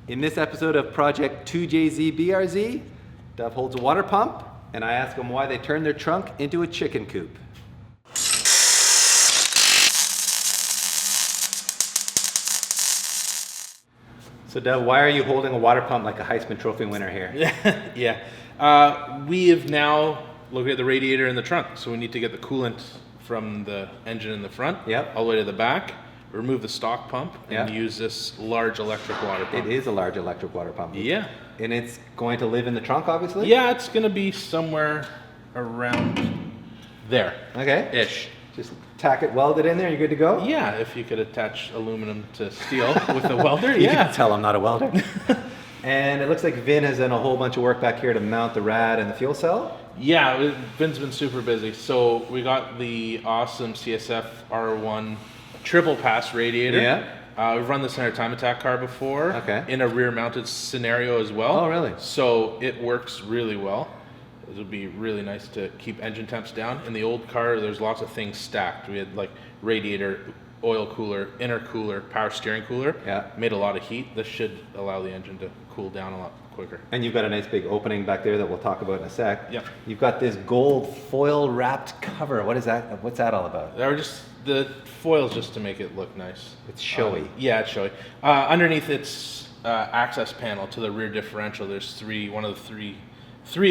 In this episode of Project 2JZ BRZ, Dove holds a water pump, and I ask them why they turned their trunk into a chicken coop. So Dove, why are you holding a water pump like a Heisman Trophy winner here? Yeah. We have now located the radiator in the trunk, so we need to get the coolant from the engine in the front all the way to the back, remove the stock pump, and use this large electric water pump. It is a large electric water pump. Yeah. And it's going to live in the trunk, obviously? Yeah, it's going to be somewhere around there. Okay. Ish. Just tack it welded in there, you're good to go? Yeah, if you could attach aluminum to steel with a welder, You can tell I'm not a welder. And it looks like Vin has done a whole bunch of work back here to mount the rad and the fuel cell. Yeah, Vin's been super busy. So we got the awesome CSF R1 triple pass radiator. Yeah. We've run this in our time attack car before. Okay. In a rear mounted scenario as well. Oh, really? So it works really well. It would be really nice to keep engine temps down. In the old car, there's lots of things stacked. We had like radiator, oil cooler, intercooler, power steering cooler. Yeah. Made a lot of heat. This should allow the engine to cool down a lot quicker. And you've got a nice big opening back there that we'll talk about in a sec. Yep. You've got this gold foil wrapped cover. What is that? What's that all about? The foil's just to make it look nice. It's showy. Yeah, it's showy. Underneath its access panel to the rear differential, there's three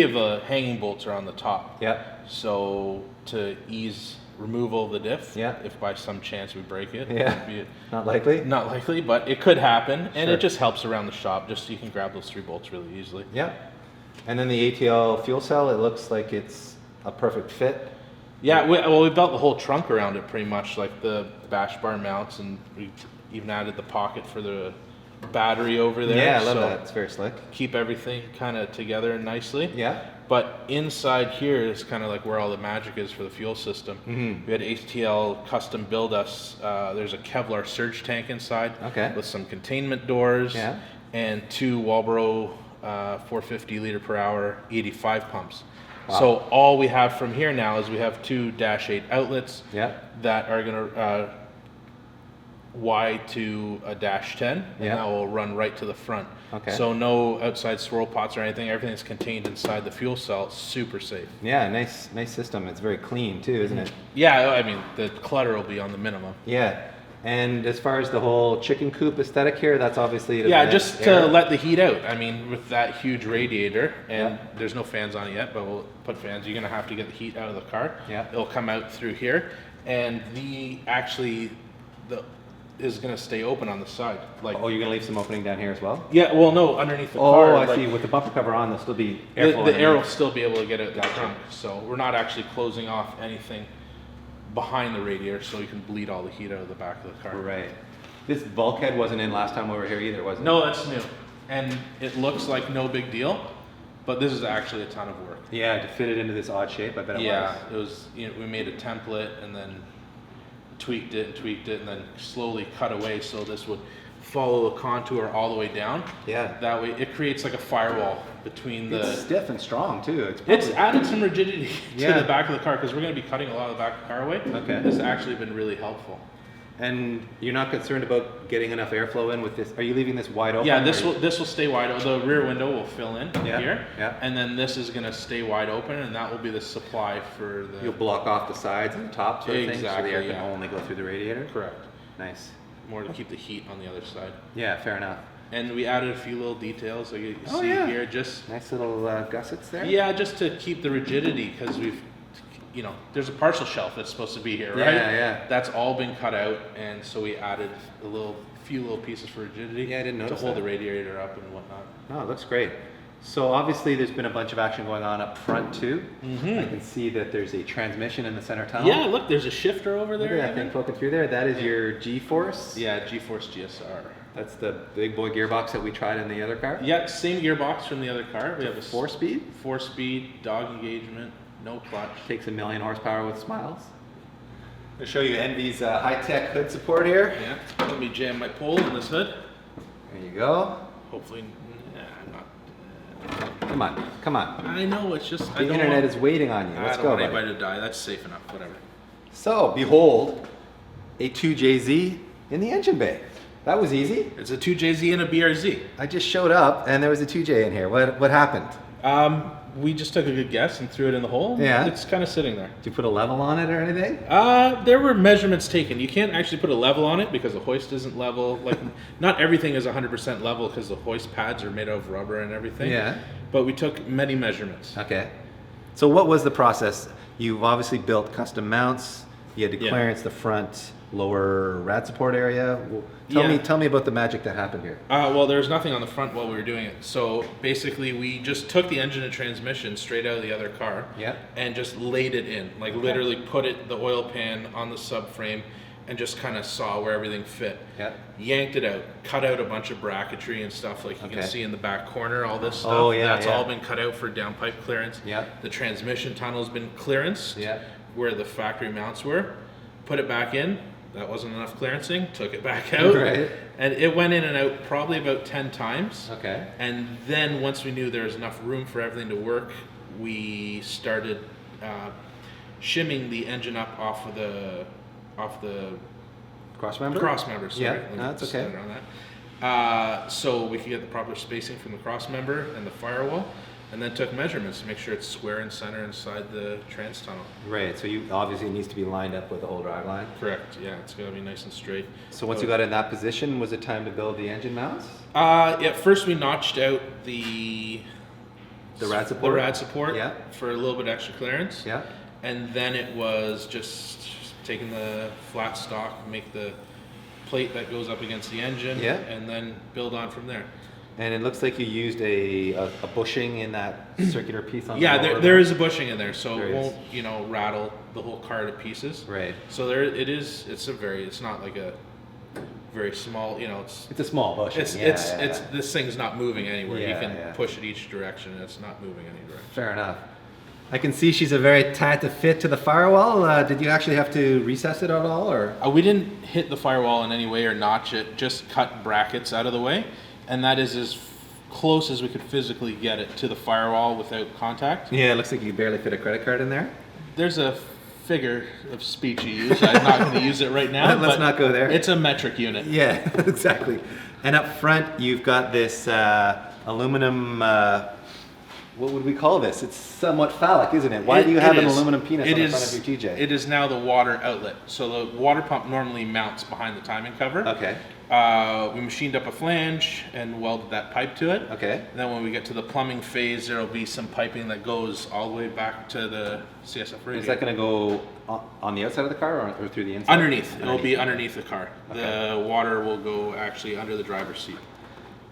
of the hanging bolts are on the top. Yeah. So to ease removal of the diff, Yeah. if by some chance we break it, Yeah. it'd be Not likely? not likely, but it could happen, and Sure. it just helps around the shop. Just so you can grab those 3 bolts really easily. Yeah. And then the ATL fuel cell, it looks like it's a perfect fit. Yeah, we built the whole trunk around it pretty much, like the bash bar mounts, and we even added the pocket for the battery over there. Yeah, I love so that. It's very slick. Keep everything kind of together nicely. Yeah. But inside here is kind of like where all the magic is for the fuel system. Mm-hmm. We had ATL custom build us. There's a Kevlar surge tank inside with some containment doors and 2 Walbro 450 liter per hour 85 pumps. Wow. So all we have from here now is we have 2 -8 outlets that are going to Y to a -10, and that will run right to the front. Okay. So no outside swirl pots or anything. Everything's contained inside the fuel cell. It's super safe. Yeah, nice system. It's very clean too, isn't it? Yeah, I mean the clutter will be on the minimum. Yeah. And as far as the whole chicken coop aesthetic here, that's obviously just to let the heat out. I mean, with that huge radiator, and there's no fans on it yet, but we'll put fans. You're gonna have to get the heat out of the car. Yeah. It'll come out through here, and the is going to stay open on the side. Like, oh, you're going to leave some opening down here as well? Yeah, well, no, underneath the car. Oh, I see. With the bumper cover on, there'll still be airflow. The air will still be able to get out the trunk. So we're not actually closing off anything behind the radiator, so you can bleed all the heat out of the back of the car. Right. This bulkhead wasn't in last time we were here either, was it? No, that's new. And it looks like no big deal, but this is actually a ton of work. Yeah, to fit it into this odd shape, I bet it was. Yeah, it was. We made a template and then tweaked it, and then slowly cut away so this would follow the contour all the way down. Yeah. That way it creates like a firewall between the... It's stiff and strong too. It's added some rigidity to the back of the car because we're going to be cutting a lot of the back of the car away. Okay. This has actually been really helpful. And you're not concerned about getting enough airflow in with this? Are you leaving this wide open? Yeah, this will stay wide open. The rear window will fill in here. Yeah. And then this is going to stay wide open, and that will be the supply for the... You'll block off the sides and the top sort of thing, so the air can yeah. only go through the radiator? Correct. Nice. More to keep the heat on the other side. Yeah, fair enough. And we added a few little details, like you see here, just... Nice little gussets there? Yeah, just to keep the rigidity, because we've... there's a parcel shelf that's supposed to be here, right? Yeah. That's all been cut out, and so we added a few little pieces for rigidity. Yeah, I didn't notice to hold that. the radiator up and whatnot. Oh, it looks great. So obviously there's been a bunch of action going on up front too. Mm-hmm. I can see that there's a transmission in the center tunnel. Yeah, look, there's a shifter over there. Look at that thing poking through there. That is your G-Force? Yeah, G-Force GSR. That's the big boy gearbox that we tried in the other car? Yeah, same gearbox from the other car. We have a 4-speed? 4-speed, dog engagement, no clutch. Takes 1 million horsepower with smiles. I'll show you NV's high-tech hood support here. Yeah, let me jam my pole in this hood. There you go. Hopefully, I'm not... Come on. I know, it's just... The internet is waiting on you. Let's go, I don't want buddy. anybody to die. That's safe enough, whatever. So, behold, a 2JZ in the engine bay. That was easy. It's a 2JZ and a BRZ. I just showed up and there was a 2J in here. What happened? We just took a good guess and threw it in the hole. Yeah. It's kind of sitting there. Did you put a level on it or anything? There were measurements taken. You can't actually put a level on it because the hoist isn't level. Like, not everything is 100% level because the hoist pads are made out of rubber and everything. Yeah. But we took many measurements. Okay. So what was the process? You've obviously built custom mounts. You had to clearance the front lower rad support area. Tell me about the magic that happened here. Well, there was nothing on the front while we were doing it. So basically, we just took the engine and transmission straight out of the other car and just laid it in. Like literally put the oil pan on the subframe and just kind of saw where everything fit. Yanked it out, cut out a bunch of bracketry and stuff like you can see in the back corner, all this stuff. That's all been cut out for downpipe clearance. The transmission tunnel's been clearanced where the factory mounts were. Put it back in. That wasn't enough clearancing, took it back out. And it went in and out probably about 10 times. And then once we knew there was enough room for everything to work, we started shimming the engine up off the cross member? Cross member, sorry. That's okay. On that. So we could get the proper spacing from the cross member and the firewall. And then took measurements to make sure it's square and center inside the trans tunnel. Right, so you obviously it needs to be lined up with the whole drive line. Correct, yeah, it's got to be nice and straight. So once you got in that position, was it time to build the engine mounts? First we notched out the rad support? The rad support for a little bit extra clearance. And then it was just taking the flat stock, make the plate that goes up against the engine, and then build on from there. And it looks like you used a bushing in that circular piece on the lower there is a bushing in there, so it won't, rattle the whole car to pieces. Right. So it's not like a very small, it's a small bushing. This thing's not moving anywhere. You can push it each direction and it's not moving any direction. Fair enough. I can see she's a very tight to fit to the firewall. Did you actually have to recess it at all, or? We didn't hit the firewall in any way or notch it, just cut brackets out of the way. And that is as close as we could physically get it to the firewall without contact. Yeah, it looks like you barely fit a credit card in there. There's a figure of speech you use. I'm not going to use it right now. Let's not go there. It's a metric unit. Yeah, exactly. And up front, you've got this aluminum, what would we call this? It's somewhat phallic, isn't it? Why do you have an aluminum penis on the front of your TJ? It is now the water outlet. So the water pump normally mounts behind the timing cover. Okay. We machined up a flange and welded that pipe to it. Okay. And then when we get to the plumbing phase, there will be some piping that goes all the way back to the CSF radiator. Is that going to go on the outside of the car or through the inside? Underneath. It will be underneath the car. Okay. The water will go actually under the driver's seat.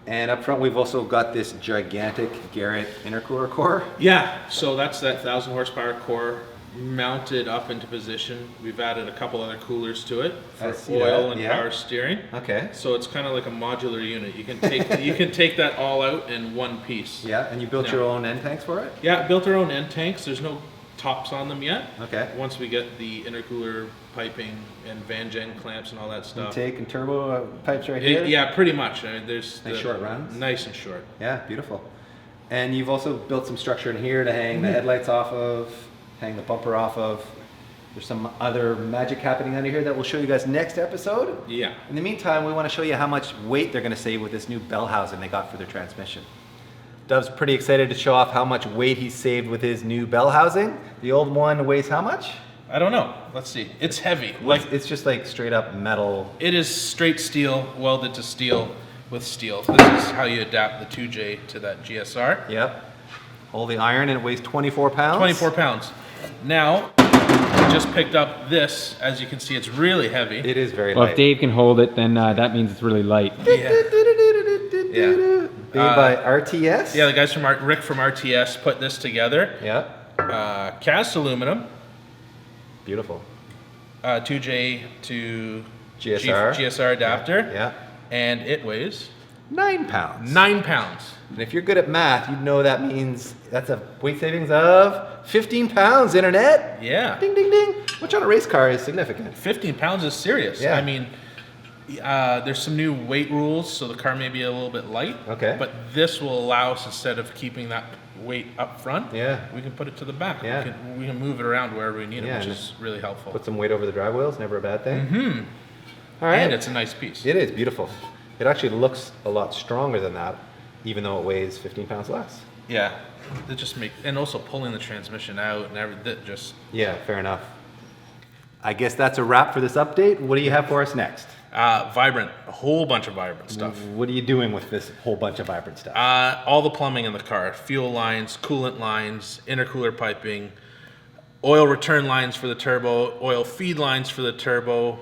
And up front, we've also got this gigantic Garrett intercooler core. Yeah, so that's that 1,000 horsepower core mounted up into position. We've added a couple other coolers to it for oil and power steering. Okay. So it's kind of like a modular unit. You can take that all out in one piece. Yeah, and you built your own end tanks for it? Yeah, built our own end tanks. There's no tops on them yet. Okay. Once we get the intercooler piping and Van Gen clamps and all that stuff. Intake and turbo pipes right here? Yeah, pretty much. I mean, there's nice short runs? Nice and short. Yeah, beautiful. And you've also built some structure in here to hang the headlights off of, hang the bumper off of. There's some other magic happening under here that we'll show you guys next episode. Yeah. In the meantime, we want to show you how much weight they're going to save with this new bell housing they got for their transmission. Dove's pretty excited to show off how much weight he saved with his new bell housing. The old one weighs how much? I don't know. Let's see. It's heavy. It's just like straight up metal. It is straight steel, welded to steel with steel. This is how you adapt the 2J to that GSR. Yep. Hold the iron and it weighs 24 pounds. 24 pounds. Now, I just picked up this. As you can see, it's really heavy. It is very light. Well, if Dave can hold it, then that means it's really light. Yeah. Made by RTS? Yeah, the guys from Rick from RTS put this together. Yeah. Cast aluminum. Beautiful. 2J to GSR adapter. Yeah. And it weighs 9 pounds. 9 pounds. And if you're good at math, you'd know that means that's a weight savings of 15 pounds, internet. Yeah. Ding, ding, ding. Which on a race car is significant. 15 pounds is serious. Yeah. I mean, there's some new weight rules, so the car may be a little bit light. Okay. But this will allow us, instead of keeping that weight up front, yeah, we can put it to the back. Yeah. We can move it around wherever we need it, which is really helpful. Put some weight over the drive wheels, never a bad thing. Mm-hmm. All right. And it's a nice piece. It is beautiful. It actually looks a lot stronger than that, even though it weighs 15 pounds less. Yeah, it just and also pulling the transmission out and everything, Yeah, fair enough. I guess that's a wrap for this update. What do you have for us next? Vibrant, a whole bunch of vibrant stuff. What are you doing with this whole bunch of vibrant stuff? All the plumbing in the car, fuel lines, coolant lines, intercooler piping, oil return lines for the turbo, oil feed lines for the turbo,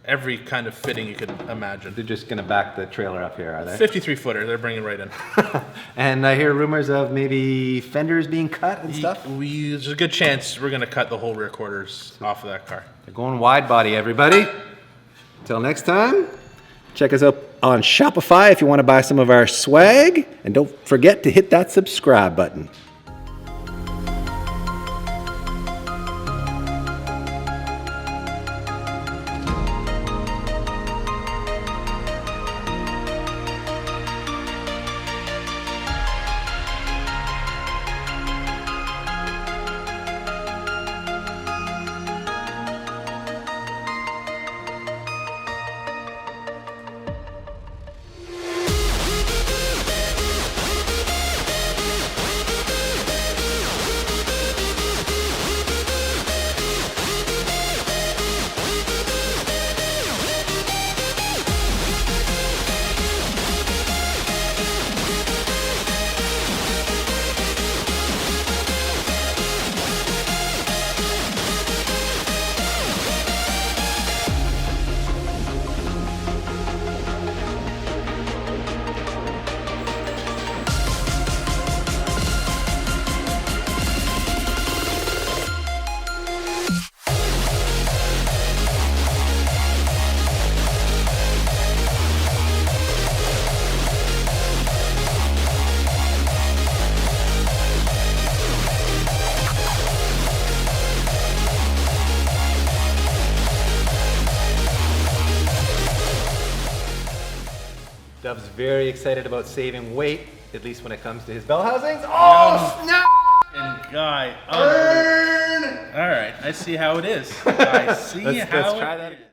every kind of fitting you could imagine. They're just gonna back the trailer up here, are they? 53 footer, they're bringing right in. And I hear rumors of maybe fenders being cut and stuff. There's a good chance we're gonna cut the whole rear quarters off of that car. They're going wide body, everybody. Till next time, check us out on Shopify if you want to buy some of our swag. And don't forget to hit that subscribe button. Dove's very excited about saving weight, at least when it comes to his bell housings. Oh, snap! And guy, Burn! all right, I see how it is. I see Let's try that again.